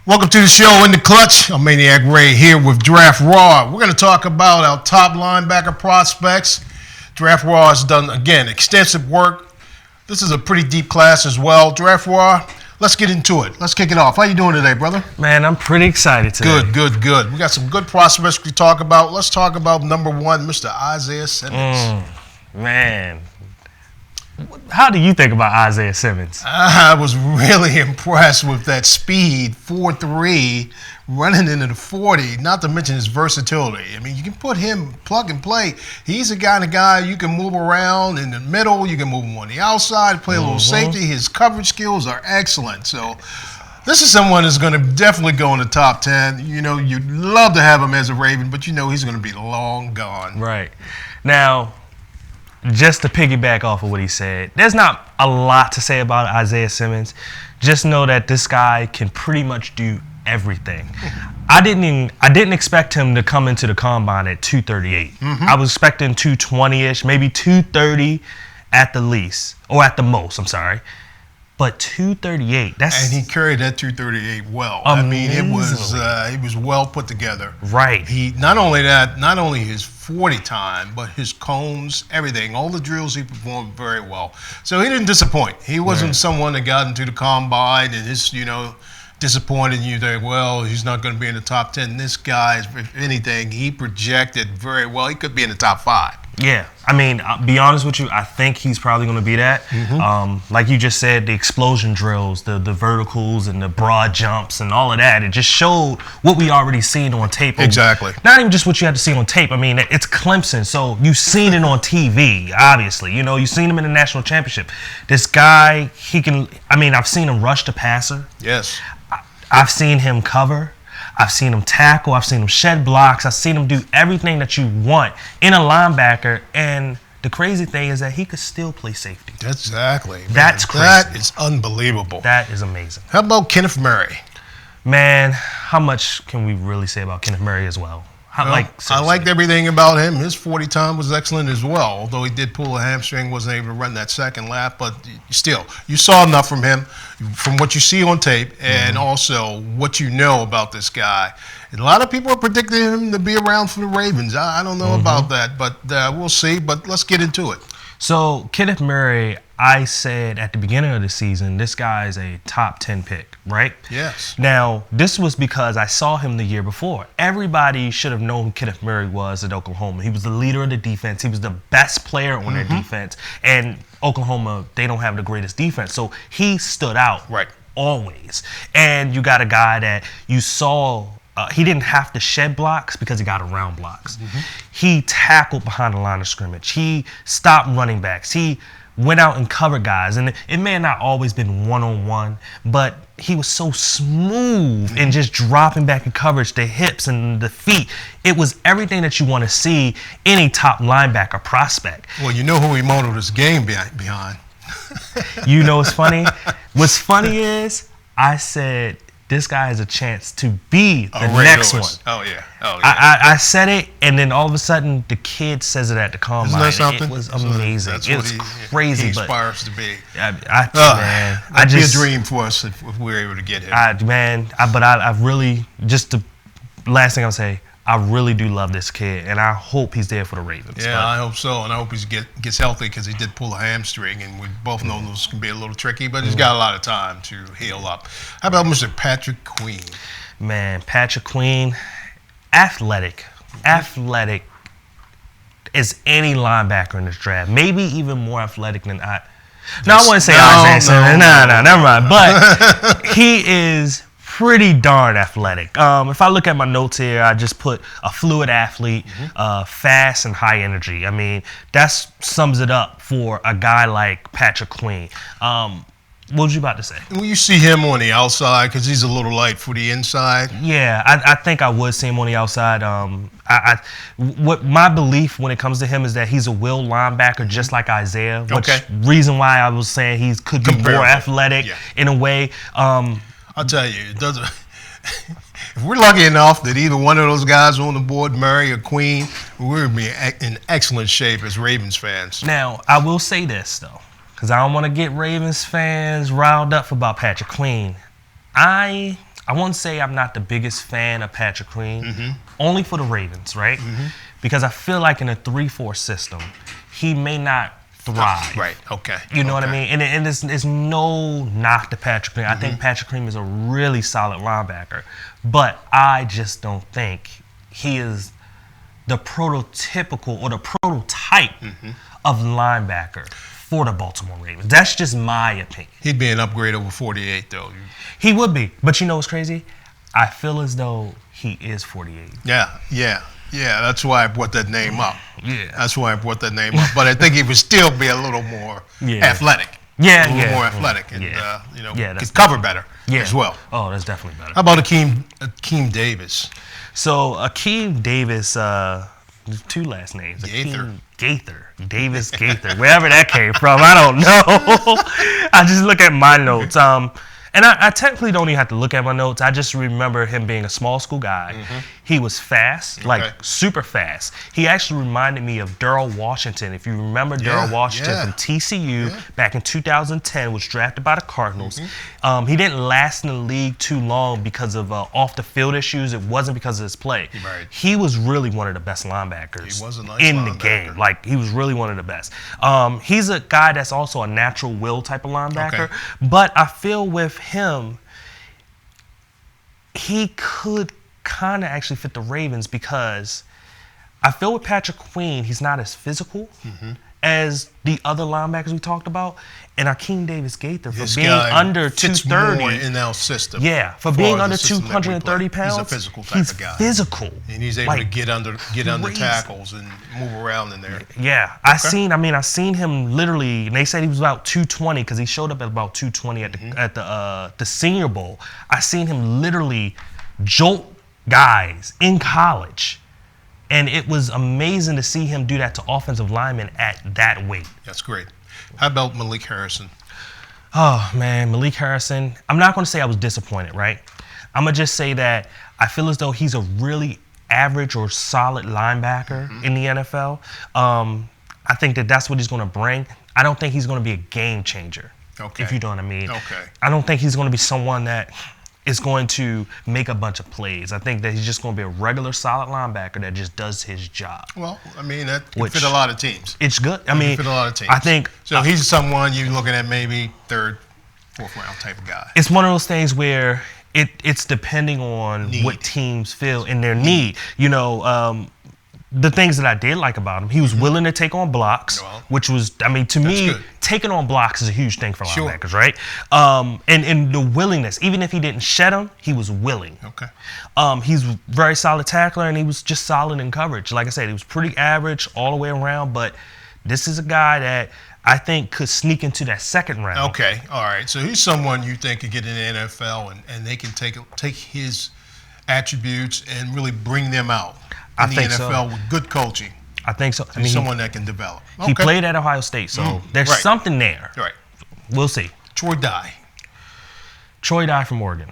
Welcome to the show In the Clutch. I'm Maniac Ray here with Draft Raw. We're going to talk about our top linebacker prospects. Draft Raw has done, again, extensive work. This is a pretty deep class as well. Draft Raw, let's get into it. Let's kick it off. How you doing today, brother? Man, I'm pretty excited today. Good. We got some good prospects to talk about. Let's talk about number one, Mr. Isaiah Simmons. Man. How do you think about Isaiah Simmons? I was really impressed with that speed, 4.3, running into the 40, not to mention his versatility. I mean, you can put him plug and play. He's the kind of guy you can move around in the middle, you can move him on the outside, play a little safety. His coverage skills are excellent. So this is someone that's going to definitely go in the top 10. You know, you'd love to have him as a Raven, but you know he's going to be long gone. Right. Now, just to piggyback off of what he said, there's not a lot to say about Isaiah Simmons. Just know that this guy can pretty much do everything. I didn't expect him to come into the combine at 238. I was expecting 220-ish, maybe 230 at the least, or at the most, I'm sorry. But 238, and he carried that 238 well. Amazingly. I mean, it was well put together. Right. He not only his 40 time, but his cones, everything, all the drills he performed very well. So he didn't disappoint. He wasn't someone that got into the combine and just, disappointed you that, well, he's not going to be in the top 10. This guy, if anything, he projected very well. He could be in the top 5. Yeah, I mean, I'll be honest with you, I think he's probably going to be that. Like you just said, the explosion drills, the verticals and the broad jumps and all of that, it just showed what we already seen on tape. Exactly. Not even just what you had to see on tape. I mean, it's Clemson, so you've seen it on TV, obviously. You've seen him in the national championship. This guy, I've seen him rush the passer. Yes. I've seen him cover. I've seen him tackle. I've seen him shed blocks. I've seen him do everything that you want in a linebacker. And the crazy thing is that he could still play safety. Exactly. That's crazy. That is unbelievable. That is amazing. How about Kenneth Murray? Man, how much can we really say about Kenneth Murray as well? I liked everything about him. His 40 time was excellent as well, although he did pull a hamstring, wasn't able to run that second lap. But still, you saw enough from him, from what you see on tape, and also what you know about this guy. And a lot of people are predicting him to be around for the Ravens. I don't know about that, but we'll see. But let's get into it. So, Kenneth Murray, I said at the beginning of the season, this guy is a top 10 pick, right? Yes. Now, this was because I saw him the year before. Everybody should have known who Kenneth Murray was at Oklahoma. He was the leader of the defense. He was the best player on their defense. And Oklahoma, they don't have the greatest defense. So he stood out always. And you got a guy that you saw. He didn't have to shed blocks because he got around blocks. He tackled behind the line of scrimmage. He stopped running backs. He went out and covered guys. And it may have not always been one-on-one, but he was so smooth in just dropping back in coverage, the hips and the feet. It was everything that you want to see in a top linebacker prospect. Well, you know who he modeled his game behind. You know what's funny? What's funny is I said, this guy has a chance to be the next one. Oh, yeah. I said it, and then all of a sudden, the kid says it at the combine. Isn't that something? It was amazing. That's it what was crazy. He aspires to be. That'd be a dream for us if we were able to get him. I really, just the last thing I'll say, I really do love this kid, and I hope he's there for the Ravens. Yeah, I hope so, and I hope he gets healthy because he did pull a hamstring, and we both know those can be a little tricky, but he's got a lot of time to heal up. How about Mr. Patrick Queen? Man, Patrick Queen, athletic as any linebacker in this draft. Maybe even more athletic than I wouldn't say Isaiah Simmons. No, never mind. But he is pretty darn athletic. If I look at my notes here, I just put a fluid athlete, fast and high energy. I mean, that sums it up for a guy like Patrick Queen. What was you about to say? Well, you see him on the outside because he's a little light for the inside. Yeah, I think I would see him on the outside. What my belief when it comes to him is that he's a will linebacker, just like Isaiah. Which reason why I was saying he could be more athletic in a way. I'll tell you, it doesn't. If we're lucky enough that either one of those guys on the board, Murray or Queen, we're gonna be in excellent shape as Ravens fans. Now, I will say this though, because I don't want to get Ravens fans riled up about Patrick Queen. I won't say I'm not the biggest fan of Patrick Queen, only for the Ravens, right? Because I feel like in a 3-4 system, he may not thrive. Right, okay. You know what I mean? And it's no knock to Patrick Queen. I think Patrick Queen is a really solid linebacker. But I just don't think he is the prototypical or the prototype of linebacker for the Baltimore Ravens. That's just my opinion. He'd be an upgrade over 48, though. He would be. But you know what's crazy? I feel as though he is 48. Yeah, that's why I brought that name up. Yeah. That's why I brought that name up. But I think he would still be a little more athletic. A little more athletic and, could cover better as well. Oh, that's definitely better. How about Akeem Davis? So, Akeem Davis, two last names. Gaither. Davis Gaither. Wherever that came from, I don't know. I just look at my notes. And I technically don't even have to look at my notes. I just remember him being a small school guy. He was fast, like super fast. He actually reminded me of Darrell Washington. If you remember Darrell Washington from TCU back in 2010, was drafted by the Cardinals. He didn't last in the league too long because of off-the-field issues. It wasn't because of his play. Right. He was really one of the best linebackers he was a nice in linebacker. the game. Like, he was really one of the best. He's a guy that's also a natural will type of linebacker. But I feel with him, he could kind of actually fit the Ravens because I feel with Patrick Queen, he's not as physical as the other linebackers we talked about. And Akeem Davis Gaither, for being under 230. More in our system. Yeah, for being under 230 pounds. He's a physical type of guy. Physical. And he's able to get under tackles and move around in there. Yeah. I seen him literally, and they said he was about 220 because he showed up at about 220 at the Senior Bowl. I seen him literally jolt guys in college. And it was amazing to see him do that to offensive linemen at that weight. That's great. How about Malik Harrison? Oh, man, Malik Harrison. I'm not going to say I was disappointed, right? I'm going to just say that I feel as though he's a really average or solid linebacker in the NFL. I think that's what he's going to bring. I don't think he's going to be a game changer, if you know what I mean. I don't think he's going to be someone that is going to make a bunch of plays. I think that he's just going to be a regular solid linebacker that just does his job. Well, I mean, that can fit a lot of teams. It's good. I mean, fit a lot of teams. I think so. He's someone you're looking at maybe third, fourth round type of guy. It's one of those things where it's depending on what teams feel in their need. You know, the things that I did like about him, he was willing to take on blocks, which was, I mean, to me, taking on blocks is a huge thing for linebackers, right? And the willingness, even if he didn't shed them, he was willing. He's a very solid tackler, and he was just solid in coverage. Like I said, he was pretty average all the way around, but this is a guy that I think could sneak into that second round. Okay, all right. So he's someone you think could get in the NFL, and they can take his attributes and really bring them out in the NFL with good coaching. I think so. I mean, someone that can develop. He played at Ohio State, so there's something there. Right. We'll see. Troy Dye. Troy Dye from Oregon.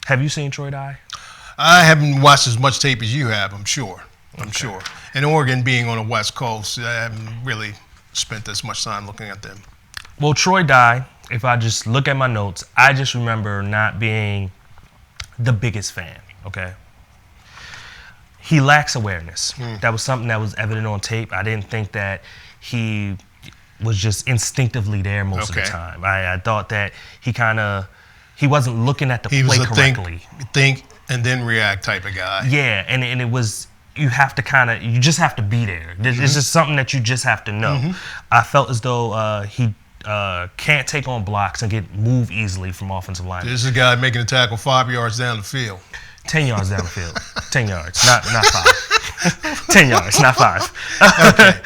Have you seen Troy Dye? I haven't watched as much tape as you have, I'm sure. I'm sure. And Oregon being on the West Coast, I haven't really spent as much time looking at them. Well, Troy Dye, if I just look at my notes, I just remember not being the biggest fan, okay? He lacks awareness. That was something that was evident on tape. I didn't think that he was just instinctively there most of the time. I thought that he wasn't looking at the play correctly. Think and then react type of guy. Yeah, and it was, you just have to be there. It's just something that you just have to know. I felt as though can't take on blocks and get move easily from offensive line. This is a guy making a tackle 5 yards down the field. 10 yards down the field. 10 yards, not 5. 10 yards, not 5. Okay.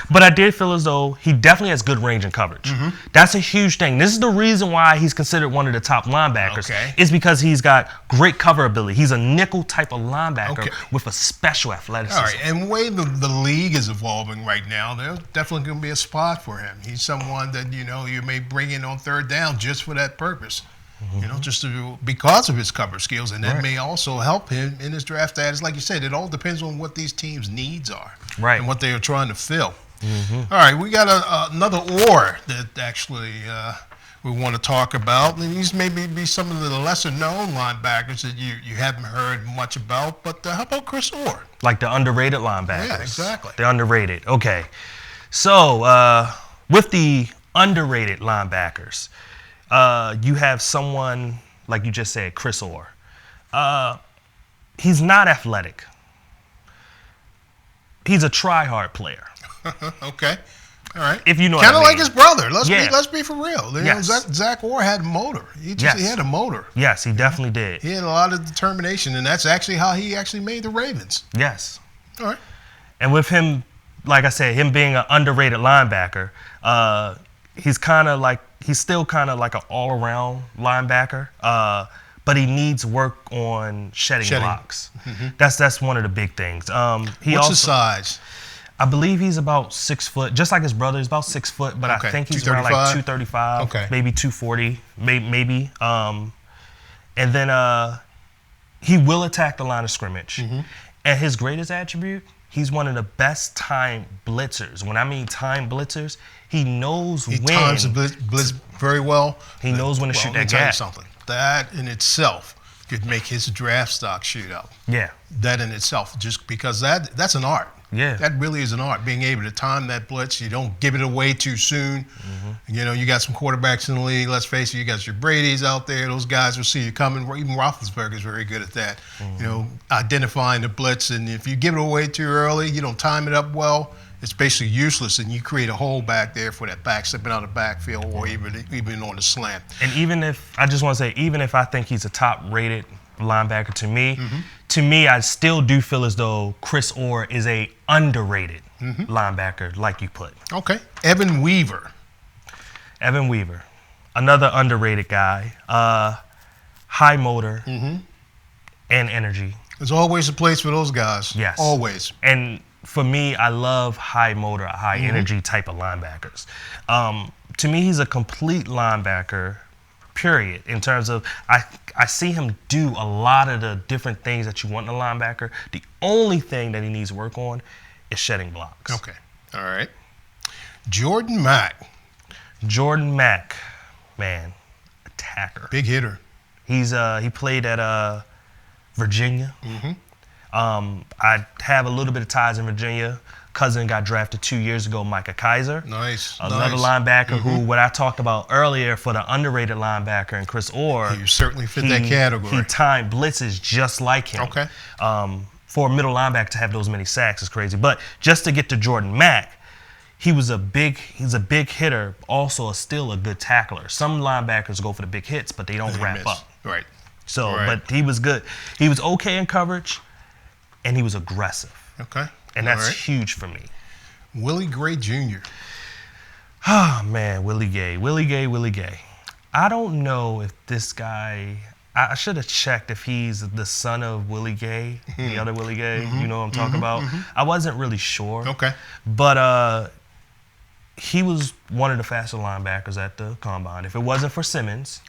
But I did feel as though he definitely has good range and coverage. Mm-hmm. That's a huge thing. This is the reason why he's considered one of the top linebackers. Okay. Is because he's got great cover ability. He's a nickel type of linebacker Okay. with a special athleticism. All right, and the way the league is evolving right now, there's definitely going to be a spot for him. He's someone that, you may bring in on third down just for that purpose. Just because of his cover skills, and that may also help him in his draft status. Like you said, it all depends on what these teams' needs are, right, and what they are trying to fill. All right, we got another OR that actually we want to talk about. And these may be some of the lesser-known linebackers that you haven't heard much about. But how about Chris Orr? Like the underrated linebackers. Yeah, exactly. The underrated. Okay, so with the underrated linebackers. You have someone, like you just said, Chris Orr. He's not athletic. He's a try-hard player. Okay. All right. If you know kind of what I mean. like his brother. Let's be for real. Yes. Zach Orr had a motor. He had a motor. Yes, he definitely did. He had a lot of determination, and that's actually how he actually made the Ravens. Yes. All right. And with him, like I said, him being an underrated linebacker, he's still kind of like an all-around linebacker, but he needs work on shedding blocks. Mm-hmm. That's one of the big things. What's his size? I believe he's about 6 foot, just like his brother. He's about 6 foot, but I think he's around like 235, maybe 240, maybe. And then he will attack the line of scrimmage. Mm-hmm. And his greatest attribute, he's one of the best time blitzers. When I mean time blitzers, he knows when. He times the blitz very well. He knows when to shoot that gap. Let me tell you something. That in itself could make his draft stock shoot up. Yeah. That in itself, just because that's an art. Yeah. That really is an art, being able to time that blitz. You don't give it away too soon. Mm-hmm. You got some quarterbacks in the league. Let's face it, you got your Brady's out there. Those guys will see you coming. Even Roethlisberger is very good at that. Mm-hmm. Identifying the blitz. And if you give it away too early, you don't time it up well, it's basically useless, and you create a hole back there for that back stepping out of the backfield or even on the slant. And even if I think he's a top-rated linebacker to me, I still do feel as though Chris Orr is a underrated linebacker, like you put. Okay. Evan Weaver, another underrated guy. High motor and energy. There's always a place for those guys. Yes. Always. And for me, I love high motor, high energy type of linebackers. To me, he's a complete linebacker, period, in terms of I see him do a lot of the different things that you want in a linebacker. The only thing that he needs to work on is shedding blocks. Okay. All right. Jordan Mack, man, attacker. big hitter. He played at Virginia. I have a little bit of ties in Virginia. Cousin got drafted 2 years ago, Micah Kaiser. Nice. Another linebacker who, what I talked about earlier for the underrated linebacker and Chris Orr. You certainly fit that category. He timed blitzes just like him. Okay. For a middle linebacker to have those many sacks is crazy. But just to get to Jordan Mack, he's a big hitter, also still a good tackler. Some linebackers go for the big hits, but they don't wrap up. Right. So, but he was good. He was okay in coverage, and he was aggressive. Okay. And that's huge for me. Willie Gray Jr. Oh, man, Willie Gay. I don't know if this guy, I should have checked if he's the son of Willie Gay, the other Willie Gay, you know what I'm talking about. I wasn't really sure. Okay. But he was one of the faster linebackers at the combine. If it wasn't for Simmons,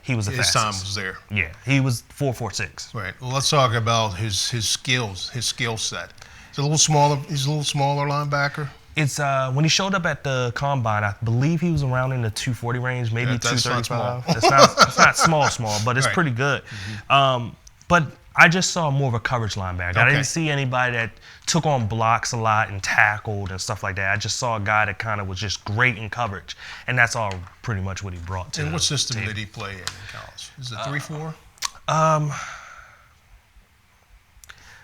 he was the fastest. His time was there. Yeah, he was 4.46. Right. Well, let's talk about his skills, his skill set. He's a little smaller linebacker. It's when he showed up at the combine, I believe he was around in the 240 range, maybe 235. It's not small, but it's pretty good. But I just saw more of a coverage linebacker. Okay. I didn't see anybody that took on blocks a lot and tackled and stuff like that. I just saw a guy that kind of was just great in coverage, and that's all pretty much what he brought to. And what system did he play in college? Is it 3-4?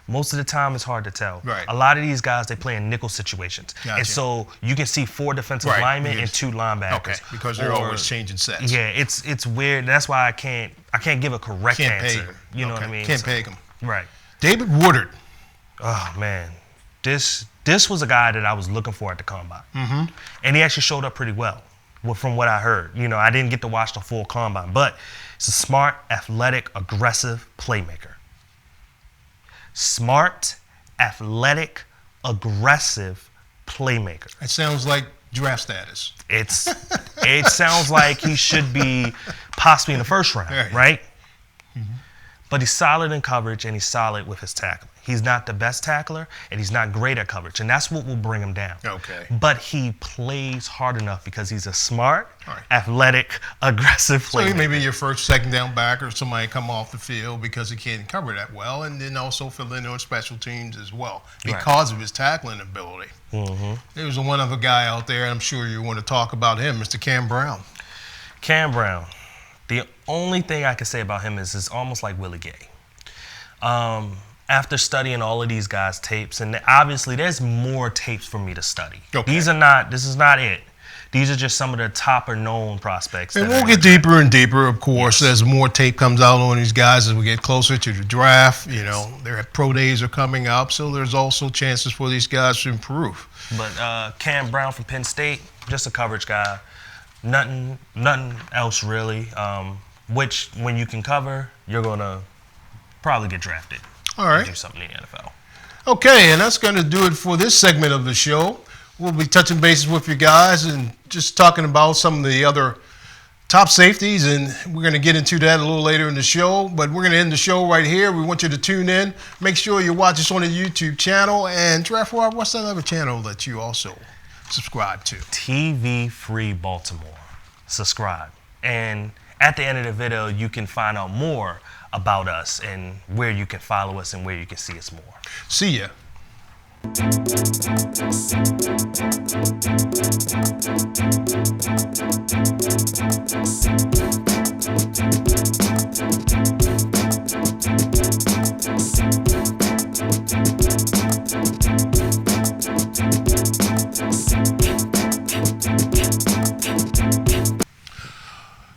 Most of the time, it's hard to tell. Right. A lot of these guys, they play in nickel situations. Gotcha. And so you can see 4 defensive linemen and 2 linebackers. Okay, because they're always changing sets. Yeah, it's weird. That's why I can't give a correct answer. You know what I mean? Can't peg him. Right. David Woodard. Oh, man. This was a guy that I was looking for at the combine. Mm-hmm. And he actually showed up pretty well from what I heard. You know, I didn't get to watch the full combine, but he's a smart, athletic, aggressive playmaker. Smart, athletic, aggressive playmaker. It sounds like draft status. It sounds like he should be possibly in the first round, right? Mm-hmm. But he's solid in coverage and he's solid with his tackling. He's not the best tackler and he's not great at coverage, and that's what will bring him down. Okay. But he plays hard enough because he's a smart, athletic, aggressive player. So he may be your first, second down back, or somebody come off the field because he can't cover that well, and then also fill in on special teams as well because of his tackling ability. Mm-hmm. There's one other guy out there, and I'm sure you want to talk about him, Mr. Cam Brown. Cam Brown. The only thing I can say about him is it's almost like Willie Gay. After studying all of these guys' tapes, and obviously there's more tapes for me to study. Okay. This is not it. These are just some of the topper known prospects. And we'll get deeper and deeper, of course, as more tape comes out on these guys as we get closer to the draft. You know, their pro days are coming up, so there's also chances for these guys to improve. But Cam Brown from Penn State, just a coverage guy. Nothing else really. Which, when you can cover, you're going to probably get drafted. All right. Do something in the NFL. Okay, and that's going to do it for this segment of the show. We'll be touching bases with you guys and just talking about some of the other top safeties, and we're going to get into that a little later in the show. But we're going to end the show right here. We want you to tune in. Make sure you watch us on the YouTube channel. And Draftrawthentic, what's that other channel that you also subscribe to? TV Free Baltimore. Subscribe. And at the end of the video, you can find out more about us and where you can follow us and where you can see us more. See ya.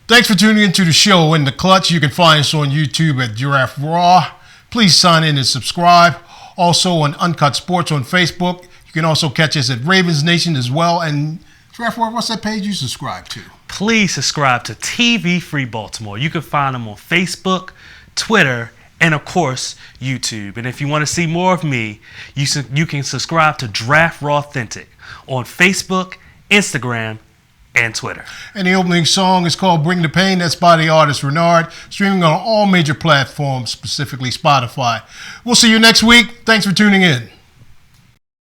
Thanks for tuning into the show In the Clutch. You can find us on YouTube at Giraffe Raw. Please sign in and subscribe. Also on Uncut Sports on Facebook. You can also catch us at Ravens Nation as well. And Giraffe Raw, what's that page you subscribe to? Please subscribe to TV Free Baltimore. You can find them on Facebook, Twitter, and of course, YouTube. And if you want to see more of me, you can subscribe to Draftrawthentic on Facebook, Instagram, and Twitter. And the opening song is called Bring the Pain. That's by the artist Renard. Streaming on all major platforms, specifically Spotify. We'll see you next week. Thanks for tuning in.